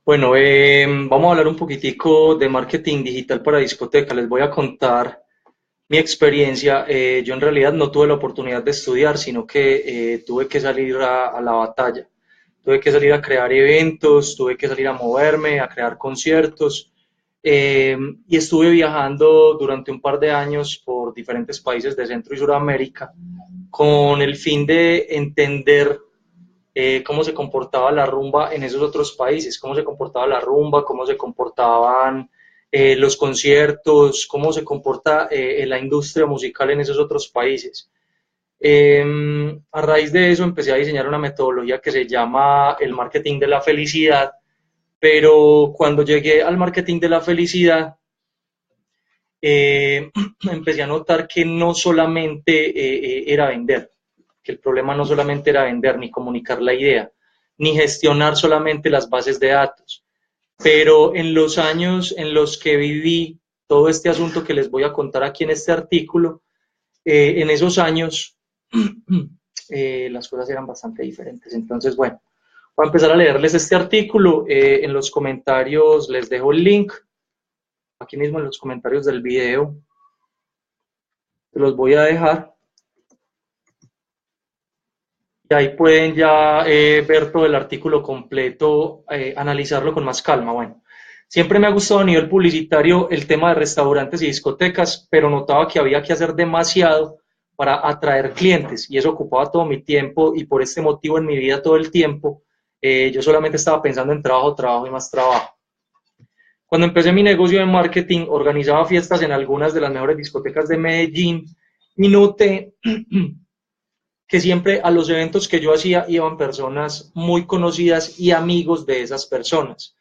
Bueno, vamos a hablar un poquitico de marketing digital para discoteca. Les voy a contar mi experiencia. Yo en realidad no tuve la oportunidad de estudiar, sino que tuve que salir a la batalla. Tuve que salir a crear eventos, tuve que salir a moverme, a crear conciertos. Y estuve viajando durante un par de años por diferentes países de Centro y Suramérica con el fin de entender cómo se comportaba la rumba en esos otros países, cómo se comportaba la rumba, cómo se comportaban los conciertos, cómo se comporta la industria musical en esos otros países. A raíz de eso empecé a diseñar una metodología que se llama el marketing de la felicidad, pero cuando llegué al marketing de la felicidad, empecé a notar que no solamente era vender, que el problema no solamente era vender ni comunicar la idea, ni gestionar solamente las bases de datos, pero en los años en los que viví todo este asunto que les voy a contar aquí en este artículo, en esos años las cosas eran bastante diferentes. Entonces, bueno, voy a empezar a leerles este artículo. En los comentarios les dejo el link, aquí mismo en los comentarios del video, se los voy a dejar. Y ahí pueden ya ver todo el artículo completo, analizarlo con más calma. Bueno, siempre me ha gustado a nivel publicitario el tema de restaurantes y discotecas, pero notaba que había que hacer demasiado para atraer clientes y eso ocupaba todo mi tiempo y por este motivo en mi vida todo el tiempo yo solamente estaba pensando en trabajo, trabajo y más trabajo. Cuando empecé mi negocio de marketing, organizaba fiestas en algunas de las mejores discotecas de Medellín y noté que siempre a los eventos que yo hacía iban personas muy conocidas y amigos de esas personas.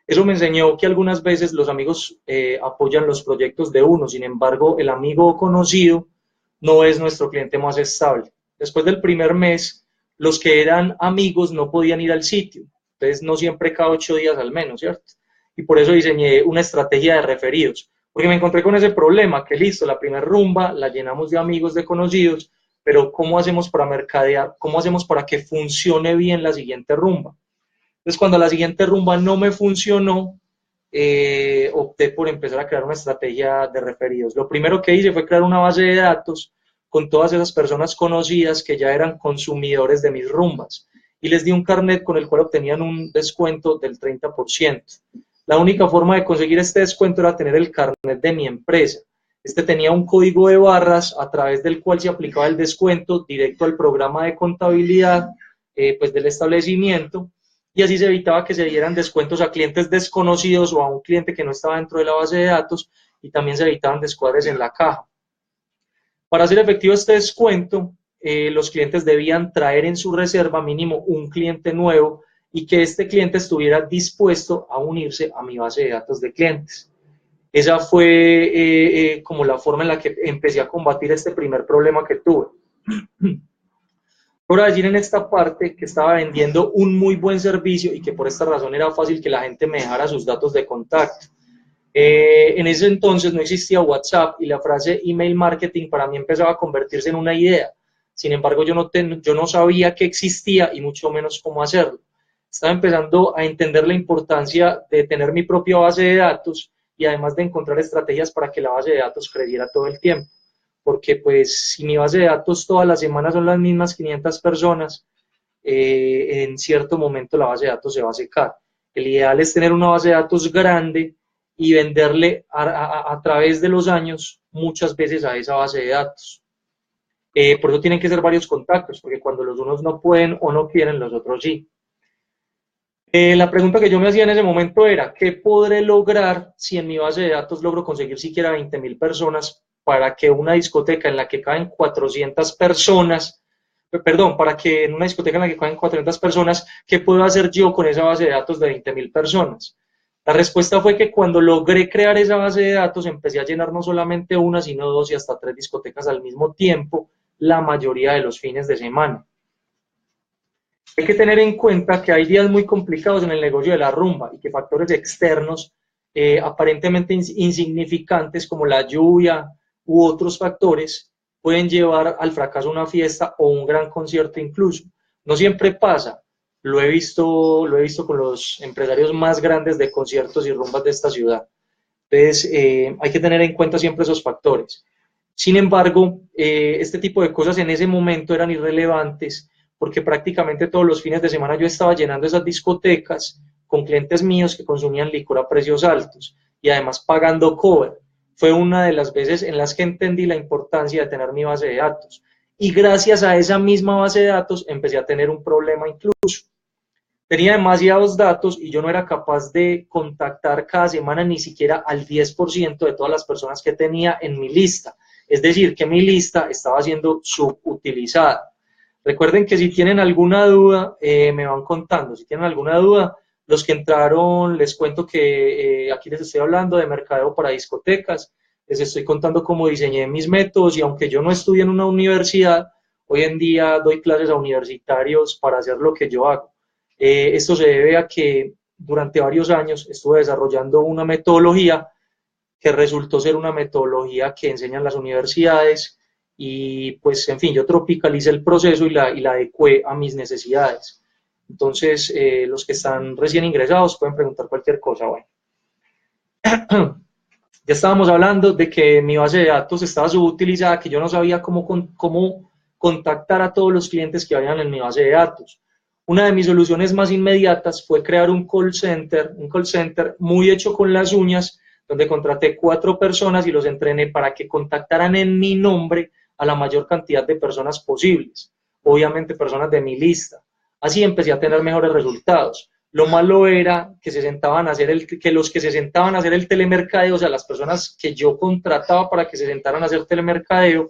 Eso me enseñó que algunas veces los amigos apoyan los proyectos de uno, sin embargo, el amigo conocido no es nuestro cliente más estable. Después del primer mes, los que eran amigos no podían ir al sitio, entonces no siempre cada 8 días al menos, ¿cierto? Y por eso diseñé una estrategia de referidos, porque me encontré con ese problema, que listo, la primera rumba la llenamos de amigos, de conocidos, pero ¿cómo hacemos para mercadear? ¿Cómo hacemos para que funcione bien la siguiente rumba? Entonces, cuando la siguiente rumba no me funcionó, opté por empezar a crear una estrategia de referidos. Lo primero que hice fue crear una base de datos con todas esas personas conocidas que ya eran consumidores de mis rumbas y les di un carnet con el cual obtenían un descuento del 30%. La única forma de conseguir este descuento era tener el carnet de mi empresa. Este tenía un código de barras a través del cual se aplicaba el descuento directo al programa de contabilidad pues del establecimiento y así se evitaba que se dieran descuentos a clientes desconocidos o a un cliente que no estaba dentro de la base de datos y también se evitaban descuadres en la caja. Para hacer efectivo este descuento, los clientes debían traer en su reserva mínimo un cliente nuevo y que este cliente estuviera dispuesto a unirse a mi base de datos de clientes. Esa fue como la forma en la que empecé a combatir este primer problema que tuve. Por decir en esta parte que estaba vendiendo un muy buen servicio y que por esta razón era fácil que la gente me dejara sus datos de contacto. En ese entonces no existía WhatsApp y la frase email marketing para mí empezaba a convertirse en una idea. Sin embargo, yo no sabía que existía y mucho menos cómo hacerlo. Estaba empezando a entender la importancia de tener mi propia base de datos y además de encontrar estrategias para que la base de datos creciera todo el tiempo. Porque pues si mi base de datos todas las semanas son las mismas 500 personas, en cierto momento la base de datos se va a secar. El ideal es tener una base de datos grande y venderle a través de los años muchas veces a esa base de datos. Por eso tienen que ser varios contactos, porque cuando los unos no pueden o no quieren, los otros sí. La pregunta que yo me hacía en ese momento era, ¿qué podré lograr si en mi base de datos logro conseguir siquiera 20.000 personas para que una discoteca en la que caen 400 personas, perdón, para que en una discoteca en la que caen 400 personas, ¿qué puedo hacer yo con esa base de datos de 20.000 personas? La respuesta fue que cuando logré crear esa base de datos, empecé a llenar no solamente una, sino dos y hasta tres discotecas al mismo tiempo, la mayoría de los fines de semana. Hay que tener en cuenta que hay días muy complicados en el negocio de la rumba y que factores externos aparentemente insignificantes como la lluvia u otros factores pueden llevar al fracaso una fiesta o un gran concierto incluso. No siempre pasa, lo he visto con los empresarios más grandes de conciertos y rumbas de esta ciudad. Entonces, hay que tener en cuenta siempre esos factores. Sin embargo, este tipo de cosas en ese momento eran irrelevantes porque prácticamente todos los fines de semana yo estaba llenando esas discotecas con clientes míos que consumían licor a precios altos y además pagando cover. Fue una de las veces en las que entendí la importancia de tener mi base de datos. Y gracias a esa misma base de datos empecé a tener un problema incluso. Tenía demasiados datos y yo no era capaz de contactar cada semana ni siquiera al 10% de todas las personas que tenía en mi lista. Es decir, que mi lista estaba siendo subutilizada. Recuerden que si tienen alguna duda, me van contando. Si tienen alguna duda, los que entraron, les cuento que aquí les estoy hablando de mercadeo para discotecas. Les estoy contando cómo diseñé mis métodos y aunque yo no estudié en una universidad, hoy en día doy clases a universitarios para hacer lo que yo hago. Esto se debe a que durante varios años estuve desarrollando una metodología que resultó ser una metodología que enseñan las universidades y pues en fin, yo tropicalicé el proceso y la adecué a mis necesidades. Entonces, los que están recién ingresados pueden preguntar cualquier cosa. Bueno, ya estábamos hablando de que mi base de datos estaba subutilizada, que yo no sabía cómo contactar a todos los clientes que habían en mi base de datos. Una de mis soluciones más inmediatas fue crear un call center muy hecho con las uñas, donde contraté 4 personas y los entrené para que contactaran en mi nombre a la mayor cantidad de personas posibles, obviamente personas de mi lista. Así empecé a tener mejores resultados. Lo malo era que los que se sentaban a hacer el telemercadeo, o sea, las personas que yo contrataba para que se sentaran a hacer telemercadeo,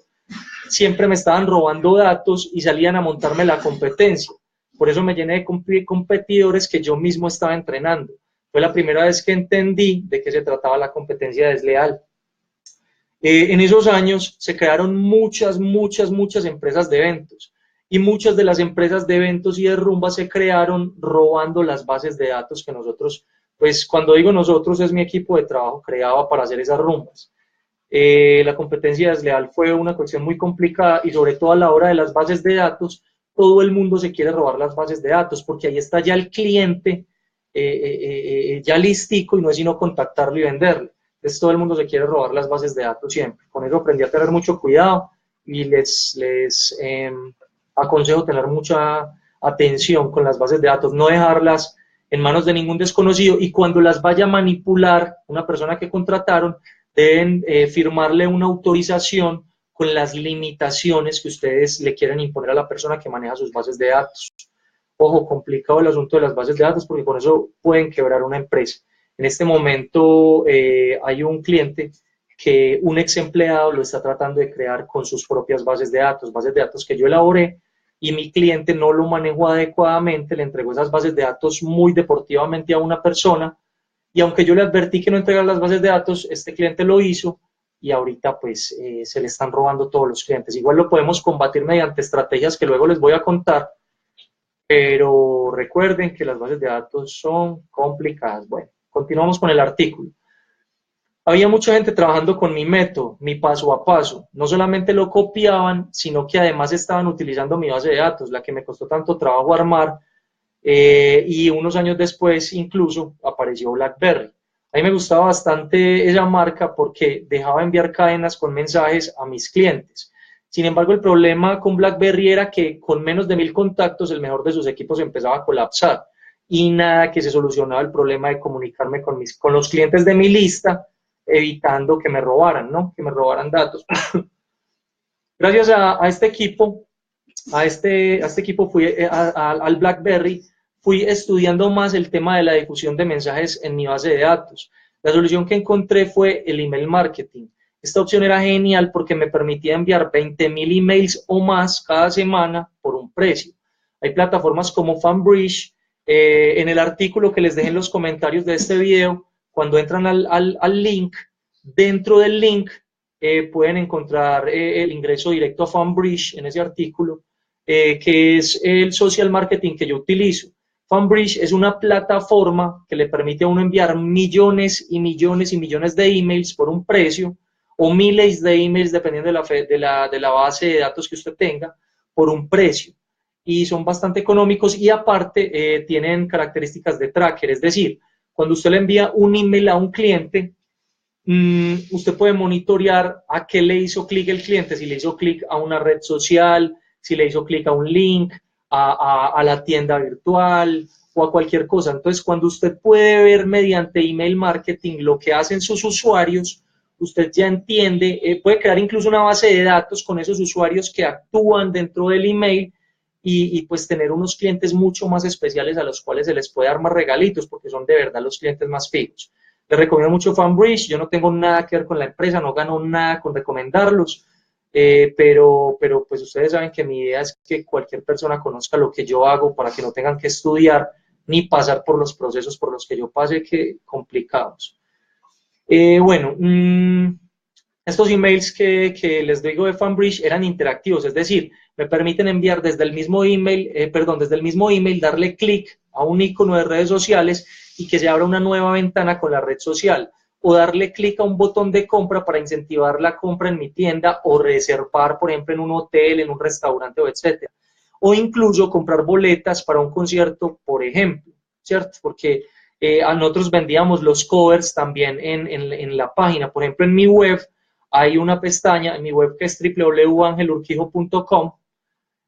siempre me estaban robando datos y salían a montarme la competencia. Por eso me llené de competidores que yo mismo estaba entrenando. Fue la primera vez que entendí de qué se trataba la competencia desleal. En esos años se crearon muchas empresas de eventos y muchas de las empresas de eventos y de rumba se crearon robando las bases de datos que nosotros, pues cuando digo nosotros es mi equipo de trabajo, creaba para hacer esas rumbas. La competencia desleal fue una cuestión muy complicada y sobre todo a la hora de las bases de datos, todo el mundo se quiere robar las bases de datos porque ahí está ya el cliente ya listico y no es sino contactarlo y venderle. Entonces todo el mundo se quiere robar las bases de datos siempre. Con eso aprendí a tener mucho cuidado y les aconsejo tener mucha atención con las bases de datos, no dejarlas en manos de ningún desconocido y cuando las vaya a manipular una persona que contrataron, deben firmarle una autorización con las limitaciones que ustedes le quieren imponer a la persona que maneja sus bases de datos. Ojo, complicado el asunto de las bases de datos porque con eso pueden quebrar una empresa. En este momento hay un cliente que un ex empleado lo está tratando de crear con sus propias bases de datos que yo elaboré y mi cliente no lo manejó adecuadamente, le entregó esas bases de datos muy deportivamente a una persona y aunque yo le advertí que no entregara las bases de datos, este cliente lo hizo y ahorita pues se le están robando todos los clientes. Igual lo podemos combatir mediante estrategias que luego les voy a contar, pero recuerden que las bases de datos son complicadas. Bueno, continuamos con el artículo. Había mucha gente trabajando con mi método, mi paso a paso. No solamente lo copiaban, sino que además estaban utilizando mi base de datos, la que me costó tanto trabajo armar, y unos años después incluso apareció BlackBerry. A mí me gustaba bastante esa marca porque dejaba enviar cadenas con mensajes a mis clientes. Sin embargo, el problema con BlackBerry era que con menos de 1000 contactos el mejor de sus equipos empezaba a colapsar y nada que se solucionaba el problema de comunicarme con los clientes de mi lista, evitando que me robaran, ¿no? Que me robaran datos. Gracias a este equipo, fui al BlackBerry, fui estudiando más el tema de la difusión de mensajes en mi base de datos. La solución que encontré fue el email marketing. Esta opción era genial porque me permitía enviar 20,000 emails o más cada semana por un precio. Hay plataformas como Fanbridge. En el artículo que les dejé en los comentarios de este video, cuando entran al link, dentro del link pueden encontrar el ingreso directo a Fanbridge en ese artículo, que es el social marketing que yo utilizo. Fanbridge es una plataforma que le permite a uno enviar millones y millones y millones de emails por un precio, o miles de emails dependiendo de la base de datos que usted tenga, por un precio. y son bastante económicos y aparte tienen características de tracker, es decir, cuando usted le envía un email a un cliente, usted puede monitorear a qué le hizo clic el cliente, si le hizo clic a una red social, si le hizo clic a un link, a la tienda virtual o a cualquier cosa. Entonces, cuando usted puede ver mediante email marketing lo que hacen sus usuarios, usted ya entiende, puede crear incluso una base de datos con esos usuarios que actúan dentro del email y pues tener unos clientes mucho más especiales a los cuales se les puede dar más regalitos porque son de verdad los clientes más fijos. Les recomiendo mucho Fanbridge, yo no tengo nada que ver con la empresa, no gano nada con recomendarlos, pero pues ustedes saben que mi idea es que cualquier persona conozca lo que yo hago para que no tengan que estudiar ni pasar por los procesos por los que yo pasé, que complicados. Bueno, estos emails que les digo de Fanbridge eran interactivos, es decir, me permiten enviar desde el mismo email, desde el mismo email, darle clic a un icono de redes sociales y que se abra una nueva ventana con la red social, o darle clic a un botón de compra para incentivar la compra en mi tienda o reservar, por ejemplo, en un hotel, en un restaurante, o etcétera. O incluso comprar boletas para un concierto, por ejemplo, ¿cierto? Porque a nosotros vendíamos los covers también en la página. Por ejemplo, en mi web hay una pestaña, en mi web que es www.angelurquijo.com,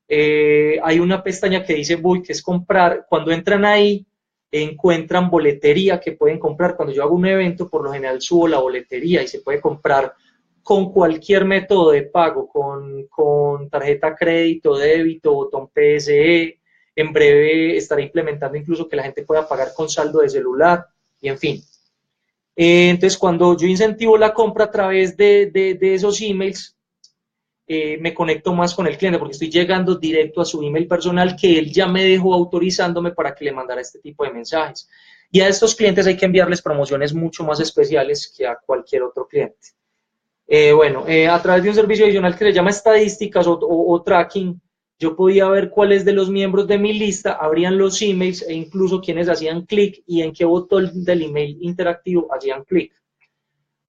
hay una pestaña que dice Voy, que es comprar. Cuando entran ahí, encuentran boletería que pueden comprar. Cuando yo hago un evento, por lo general subo la boletería y se puede comprar con cualquier método de pago, con tarjeta crédito, débito, botón PSE. En breve estaré implementando incluso que la gente pueda pagar con saldo de celular y en fin. Entonces, cuando yo incentivo la compra a través de esos emails, me conecto más con el cliente porque estoy llegando directo a su email personal que él ya me dejó autorizándome para que le mandara este tipo de mensajes. Y a estos clientes hay que enviarles promociones mucho más especiales que a cualquier otro cliente. A través de un servicio adicional que se llama estadísticas o tracking, yo podía ver cuáles de los miembros de mi lista abrían los emails e incluso quienes hacían clic y en qué botón del email interactivo hacían clic.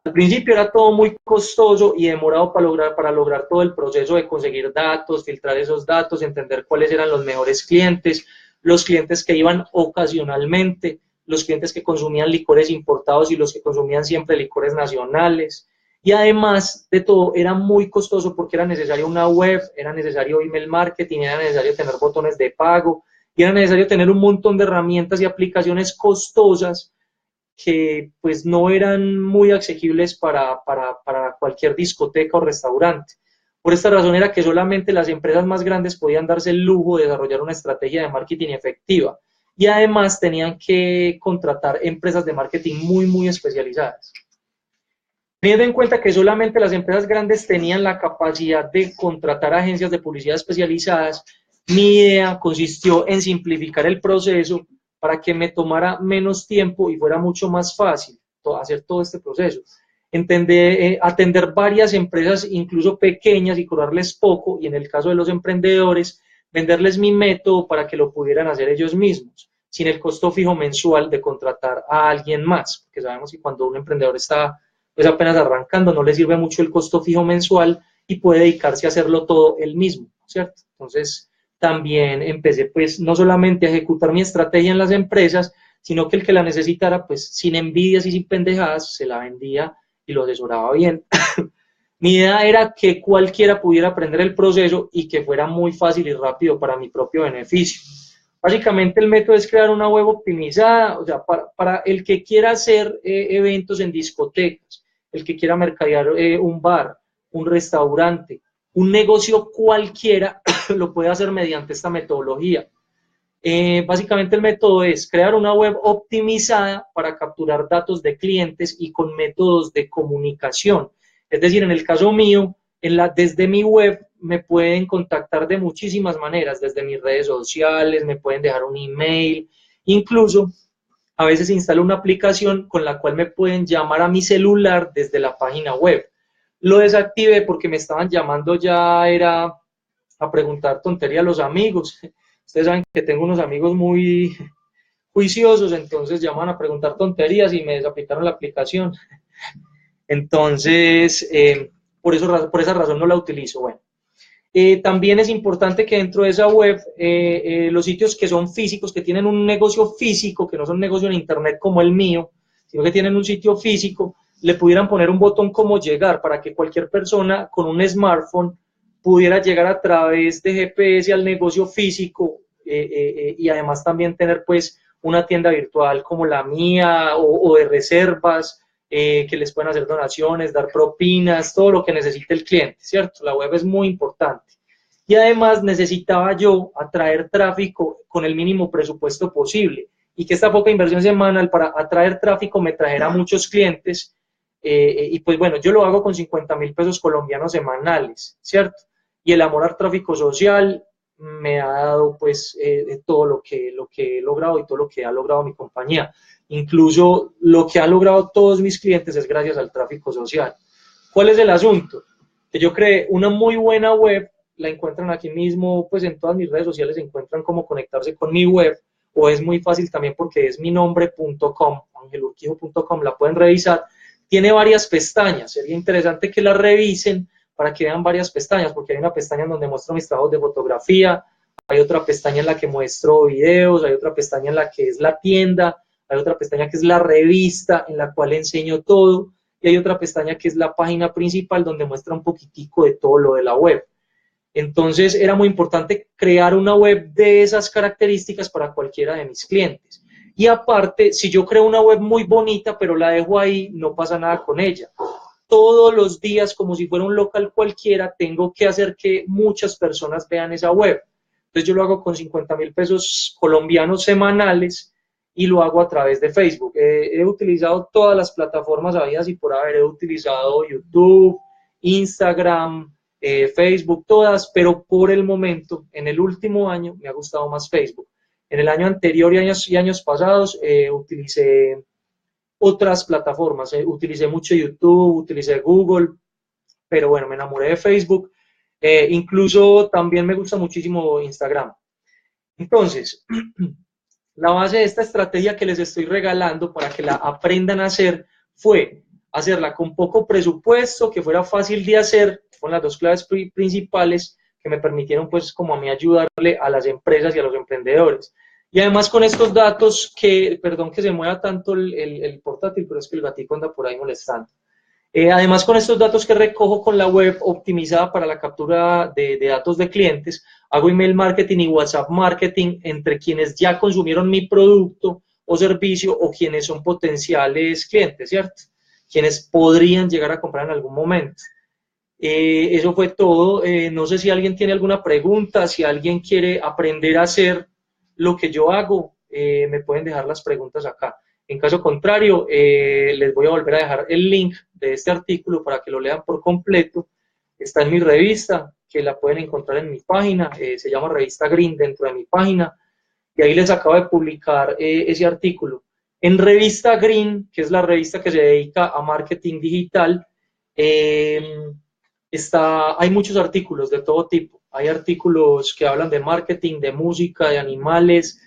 Al principio era todo muy costoso y demorado para lograr todo el proceso de conseguir datos, filtrar esos datos, entender cuáles eran los mejores clientes, los clientes que iban ocasionalmente, los clientes que consumían licores importados y los que consumían siempre licores nacionales. Y además de todo, era muy costoso porque era necesario una web, era necesario email marketing, era necesario tener botones de pago, y era necesario tener un montón de herramientas y aplicaciones costosas que pues no eran muy asequibles para cualquier discoteca o restaurante. Por esta razón era que solamente las empresas más grandes podían darse el lujo de desarrollar una estrategia de marketing efectiva y además tenían que contratar empresas de marketing muy especializadas. Teniendo en cuenta que solamente las empresas grandes tenían la capacidad de contratar agencias de publicidad especializadas, mi idea consistió en simplificar el proceso para que me tomara menos tiempo y fuera mucho más fácil hacer todo este proceso. Atender varias empresas, incluso pequeñas, y cobrarles poco, y en el caso de los emprendedores, venderles mi método para que lo pudieran hacer ellos mismos, sin el costo fijo mensual de contratar a alguien más, porque sabemos que cuando un emprendedor está pues apenas arrancando, no le sirve mucho el costo fijo mensual y puede dedicarse a hacerlo todo él mismo, ¿cierto? Entonces, también empecé pues no solamente a ejecutar mi estrategia en las empresas, sino que el que la necesitara, pues sin envidias y sin pendejadas, se la vendía y lo asesoraba bien. Mi idea era que cualquiera pudiera aprender el proceso y que fuera muy fácil y rápido para mi propio beneficio. Básicamente el método es crear una web optimizada, o sea, para el que quiera hacer eventos en discotecas, el que quiera mercadear un bar, un restaurante, un negocio cualquiera, lo puede hacer mediante esta metodología. Básicamente el método es crear una web optimizada para capturar datos de clientes y con métodos de comunicación. Es decir, en el caso mío, desde mi web me pueden contactar de muchísimas maneras, desde mis redes sociales, me pueden dejar un email, incluso a veces instalo una aplicación con la cual me pueden llamar a mi celular desde la página web. Lo desactivé porque me estaban llamando ya era a preguntar tontería a los amigos. Ustedes saben que tengo unos amigos muy juiciosos, entonces llaman a preguntar tonterías y me desaplicaron la aplicación. Entonces, por esa razón no la utilizo. Bueno, También es importante que dentro de esa web, los sitios que son físicos, que tienen un negocio físico, que no son negocios en internet como el mío, sino que tienen un sitio físico, le pudieran poner un botón como llegar para que cualquier persona con un smartphone pudiera llegar a través de GPS al negocio físico y además también tener pues una tienda virtual como la mía o de reservas, que les pueden hacer donaciones, dar propinas, todo lo que necesite el cliente, ¿cierto? La web es muy importante. Y además necesitaba yo atraer tráfico con el mínimo presupuesto posible y que esta poca inversión semanal para atraer tráfico me trajera muchos clientes. Y pues bueno, yo lo hago con 50.000 pesos colombianos semanales, ¿cierto? Y el amor al tráfico social me ha dado pues todo lo que he logrado y todo lo que ha logrado mi compañía. Incluso lo que han logrado todos mis clientes es gracias al tráfico social. ¿Cuál es el asunto? Que yo creé una muy buena web, la encuentran aquí mismo, pues en todas mis redes sociales encuentran cómo conectarse con mi web, o es muy fácil también porque es mi nombre.com, angelurquijo.com, la pueden revisar. Tiene varias pestañas, sería interesante que la revisen para que vean varias pestañas, porque hay una pestaña en donde muestro mis trabajos de fotografía, hay otra pestaña en la que muestro videos, hay otra pestaña en la que es la tienda, hay otra pestaña que es la revista, en la cual enseño todo, y hay otra pestaña que es la página principal, donde muestra un poquitico de todo lo de la web. Entonces, era muy importante crear una web de esas características para cualquiera de mis clientes. Y aparte, si yo creo una web muy bonita, pero la dejo ahí, no pasa nada con ella. Todos los días, como si fuera un local cualquiera, tengo que hacer que muchas personas vean esa web. Entonces, yo lo hago con 50.000 pesos colombianos semanales y lo hago a través de Facebook. He utilizado todas las plataformas habidas y por haber. He utilizado YouTube, Instagram, Facebook, todas, pero por el momento, en el último año, me ha gustado más Facebook. En el año anterior y años pasados utilicé otras plataformas, utilicé mucho YouTube, utilicé Google, pero bueno, me enamoré de Facebook. Incluso también me gusta muchísimo Instagram. Entonces, la base de esta estrategia que les estoy regalando para que la aprendan a hacer fue hacerla con poco presupuesto, que fuera fácil de hacer, con las dos claves principales que me permitieron pues como a mí ayudarle a las empresas y a los emprendedores. Y además con estos datos que, perdón que se mueva tanto el portátil, pero es que el gatito anda por ahí molestando. Además, con estos datos que recojo con la web optimizada para la captura de datos de clientes, hago email marketing y WhatsApp marketing entre quienes ya consumieron mi producto o servicio o quienes son potenciales clientes, ¿cierto? Quienes podrían llegar a comprar en algún momento. Eso fue todo. No sé si alguien tiene alguna pregunta, si alguien quiere aprender a hacer lo que yo hago, me pueden dejar las preguntas acá. En caso contrario, les voy a volver a dejar el link de este artículo para que lo lean por completo. Está en mi revista, que la pueden encontrar en mi página, se llama Revista Green dentro de mi página, y ahí les acabo de publicar ese artículo. En Revista Green, que es la revista que se dedica a marketing digital, hay muchos artículos de todo tipo. Hay artículos que hablan de marketing, de música, de animales,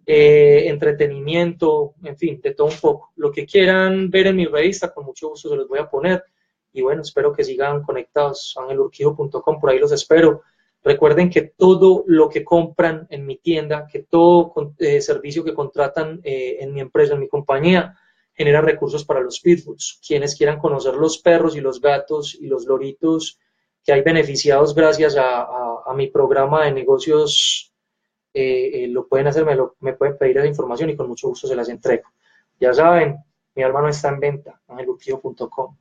entretenimiento, en fin, de todo un poco. Lo que quieran ver en mi revista, con mucho gusto se los voy a poner. Y bueno, espero que sigan conectados. angelurquijo.com, por ahí los espero. Recuerden que todo lo que compran en mi tienda, que todo servicio que contratan en mi empresa, en mi compañía, genera recursos para los pitbulls. Quienes quieran conocer los perros y los gatos y los loritos que hay beneficiados gracias a mi programa de negocios, lo pueden hacer, me pueden pedir esa información y con mucho gusto se las entrego. Ya saben, mi alma no está en venta, angelurquijo.com.